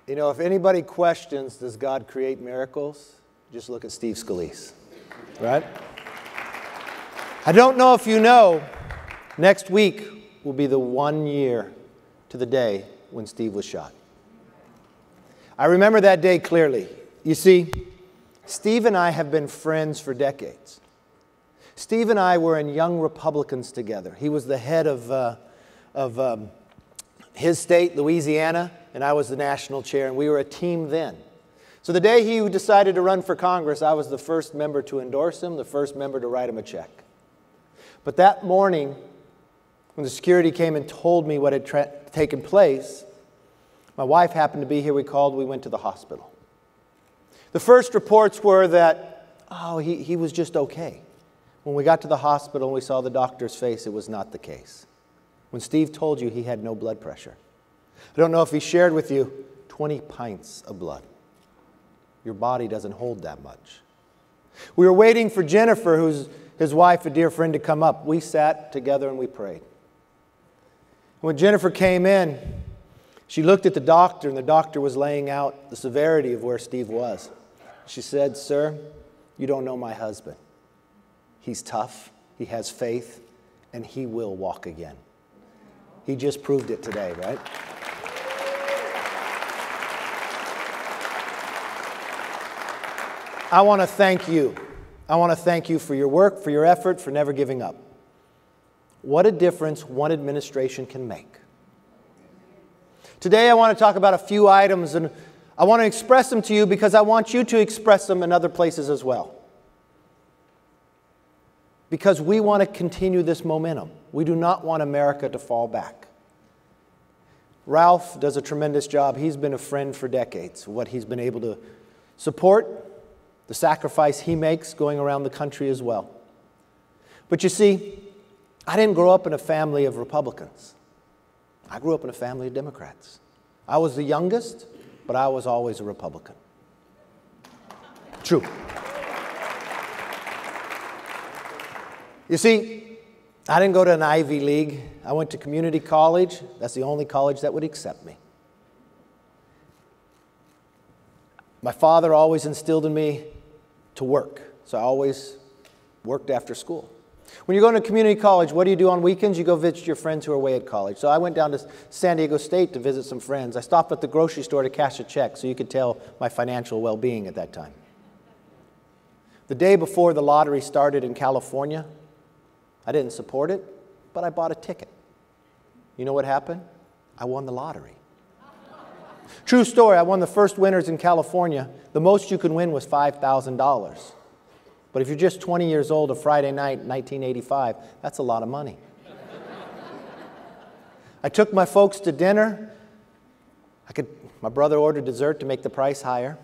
You know, if anybody questions, does God create miracles? Just look at Steve Scalise, right? I don't know if you know, next week will be the 1 year to the day when Steve was shot. I remember that day clearly. You see, Steve and I have been friends for decades. Steve and I were in Young Republicans together. He was the head of his state, Louisiana, and I was the national chair, and we were a team then. So the day he decided to run for Congress, I was the first member to endorse him, the first member to write him a check. But that morning, when the security came and told me what had taken place, my wife happened to be here. We called, we went to the hospital. The first reports were that, he was just okay. When we got to the hospital and we saw the doctor's face, it was not the case. When Steve told you he had no blood pressure. I don't know if he shared with you 20 pints of blood. Your body doesn't hold that much. We were waiting for Jennifer, who's his wife, a dear friend, to come up. We sat together and we prayed. When Jennifer came in, she looked at the doctor, and the doctor was laying out the severity of where Steve was. She said, "Sir, you don't know my husband. He's tough, he has faith, and he will walk again." He just proved it today, right? I want to thank you. I want to thank you for your work, for your effort, for never giving up. What a difference one administration can make. Today I want to talk about a few items, and I want to express them to you because I want you to express them in other places as well. Because we want to continue this momentum. We do not want America to fall back. Ralph does a tremendous job. He's been a friend for decades. What he's been able to support, the sacrifice he makes going around the country as well. But you see, I didn't grow up in a family of Republicans. I grew up in a family of Democrats. I was the youngest, but I was always a Republican. True. You see, I didn't go to an Ivy League. I went to community college. That's the only college that would accept me. My father always instilled in me to work, so I always worked after school. When you go to community college, what do you do on weekends? You go visit your friends who are away at college. So I went down to San Diego State to visit some friends. I stopped at the grocery store to cash a check so you could tell my financial well-being at that time. The day before the lottery started in California, I didn't support it, but I bought a ticket. You know what happened? I won the lottery. True story, I won the first winners in California. The most you could win was $5,000. But if you're just 20 years old, a Friday night, 1985, that's a lot of money. I took my folks to dinner. My brother ordered dessert to make the price higher.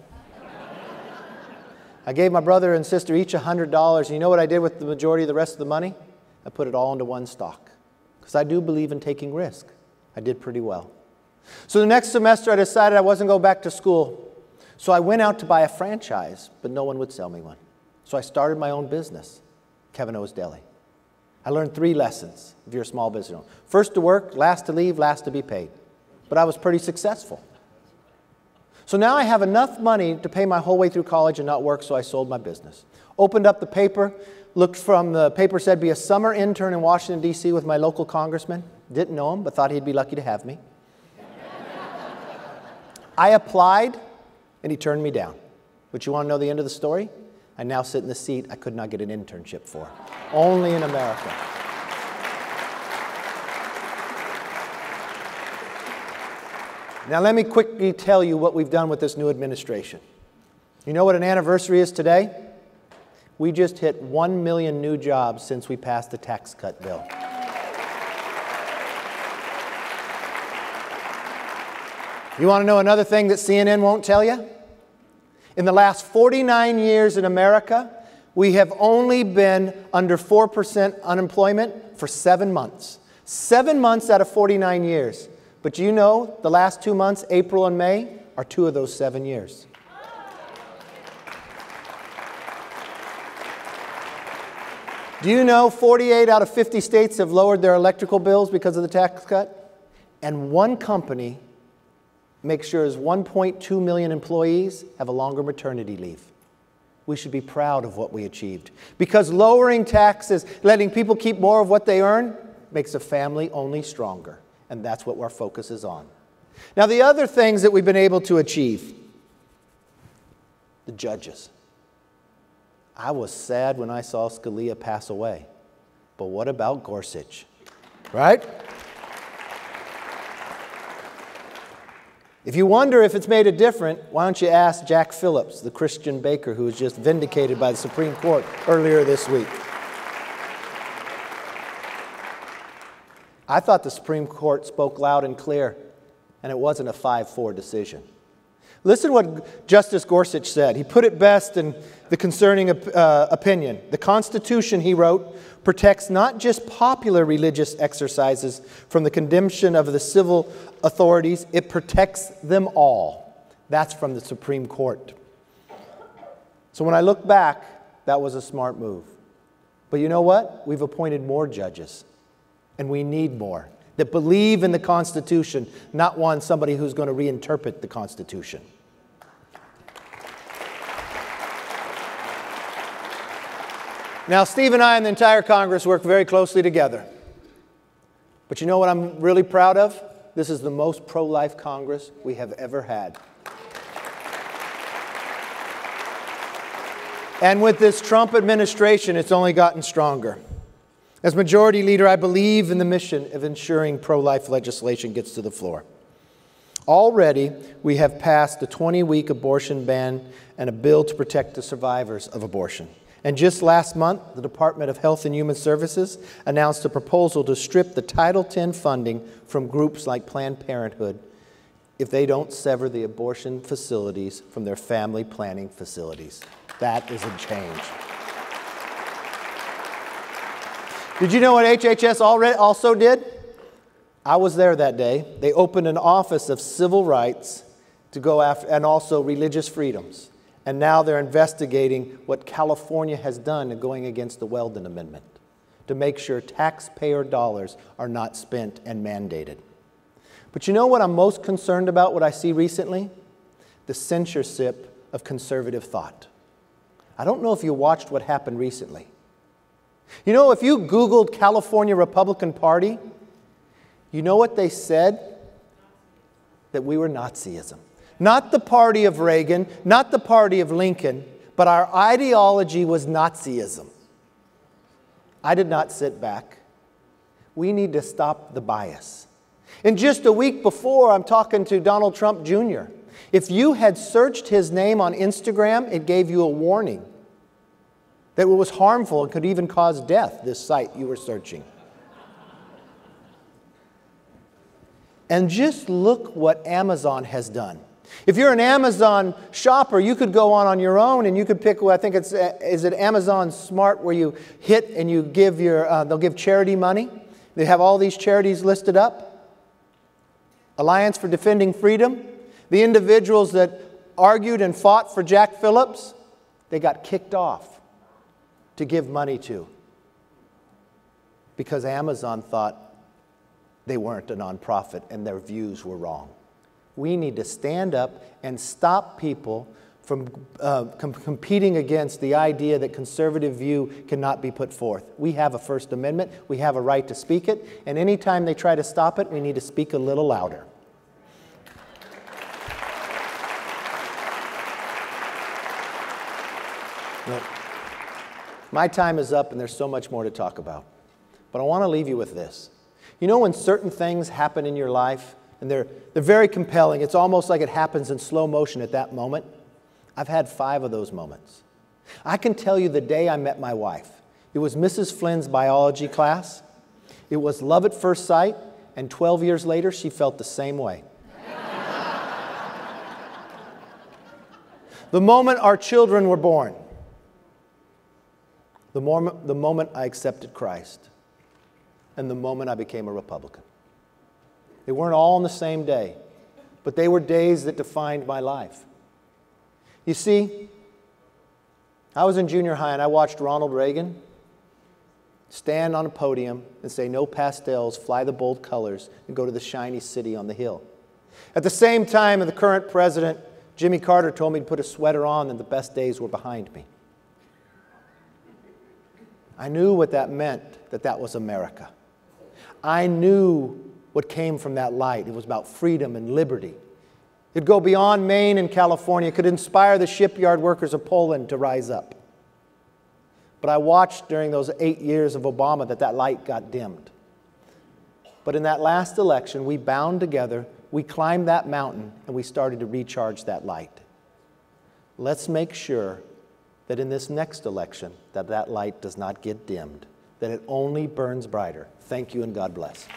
I gave my brother and sister each $100. And you know what I did with the majority of the rest of the money? I put it all into one stock. Because I do believe in taking risk. I did pretty well. So the next semester I decided I wasn't going back to school. So I went out to buy a franchise, but no one would sell me one. So I started my own business, Kevin O's Deli. I learned 3 lessons if you're a small business owner. First to work, last to leave, last to be paid. But I was pretty successful. So now I have enough money to pay my whole way through college and not work, so I sold my business. Opened up the paper, looked from the paper said be a summer intern in Washington, D.C. with my local congressman. Didn't know him, but thought he'd be lucky to have me. I applied, and he turned me down. But you want to know the end of the story? I now sit in the seat I could not get an internship for. Only in America. Now let me quickly tell you what we've done with this new administration. You know what an anniversary is today? We just hit 1 million new jobs since we passed the tax cut bill. You want to know another thing that CNN won't tell you? In the last 49 years in America, we have only been under 4% unemployment for 7 months. 7 months out of 49 years. But you know, the last 2 months, April and May, are 2 of those 7 years. Do you know 48 out of 50 states have lowered their electrical bills because of the tax cut? And one company make sure his 1.2 million employees have a longer maternity leave. We should be proud of what we achieved. Because lowering taxes, letting people keep more of what they earn, makes a family only stronger. And that's what our focus is on. Now, the other things that we've been able to achieve. The judges. I was sad when I saw Scalia pass away. But what about Gorsuch? Right? If you wonder if it's made a difference, why don't you ask Jack Phillips, the Christian baker who was just vindicated by the Supreme Court earlier this week. I thought the Supreme Court spoke loud and clear, and it wasn't a 5-4 decision. Listen to what Justice Gorsuch said. He put it best in the concerning opinion. The Constitution, he wrote, protects not just popular religious exercises from the condemnation of the civil authorities, it protects them all. That's from the Supreme Court. So when I look back, that was a smart move. But you know what? We've appointed more judges, and we need more that believe in the Constitution, not somebody who's going to reinterpret the Constitution. Now, Steve and I and the entire Congress work very closely together. But you know what I'm really proud of? This is the most pro-life Congress we have ever had. And with this Trump administration, it's only gotten stronger. As Majority Leader, I believe in the mission of ensuring pro-life legislation gets to the floor. Already, we have passed a 20-week abortion ban and a bill to protect the survivors of abortion. And just last month, the Department of Health and Human Services announced a proposal to strip the Title X funding from groups like Planned Parenthood if they don't sever the abortion facilities from their family planning facilities. That is a change. Did you know what HHS also did? I was there that day. They opened an office of civil rights to go after, and also religious freedoms. And now they're investigating what California has done in going against the Weldon Amendment to make sure taxpayer dollars are not spent and mandated. But you know what I'm most concerned about, what I see recently? The censorship of conservative thought. I don't know if you watched what happened recently. You know, if you Googled California Republican Party, you know what they said? That we were Nazism. Not the party of Reagan, not the party of Lincoln, but our ideology was Nazism. I did not sit back. We need to stop the bias. And just a week before, I'm talking to Donald Trump Jr. If you had searched his name on Instagram, it gave you a warning that it was harmful and could even cause death, this site you were searching. And just look what Amazon has done. If you're an Amazon shopper, you could go on your own and you could pick, I think is it Amazon Smart, where you hit and you give they'll give charity money. They have all these charities listed up. Alliance for Defending Freedom. The individuals that argued and fought for Jack Phillips, they got kicked off to give money to, because Amazon thought they weren't a nonprofit and their views were wrong. We need to stand up and stop people from competing against the idea that conservative view cannot be put forth. We have a First Amendment. We have a right to speak it. And anytime they try to stop it, we need to speak a little louder. Look, my time is up and there's so much more to talk about. But I want to leave you with this. You know, when certain things happen in your life, and they're very compelling. It's almost like it happens in slow motion at that moment. I've had 5 of those moments. I can tell you the day I met my wife. It was Mrs. Flynn's biology class. It was love at first sight, and 12 years later, she felt the same way. The moment our children were born, the moment I accepted Christ, and the moment I became a Republican. They weren't all on the same day, but they were days that defined my life. You see, I was in junior high and I watched Ronald Reagan stand on a podium and say, "No pastels, fly the bold colors, and go to the shiny city on the hill." At the same time, the current president, Jimmy Carter, told me to put a sweater on and the best days were behind me. I knew what that meant, that that was America. I knew what came from that light. It was about freedom and liberty. It'd go beyond Maine and California. It could inspire the shipyard workers of Poland to rise up. But I watched during those 8 years of Obama that light got dimmed. But in that last election, we bound together, we climbed that mountain, and we started to recharge that light. Let's make sure that in this next election, that light does not get dimmed, that it only burns brighter. Thank you and God bless.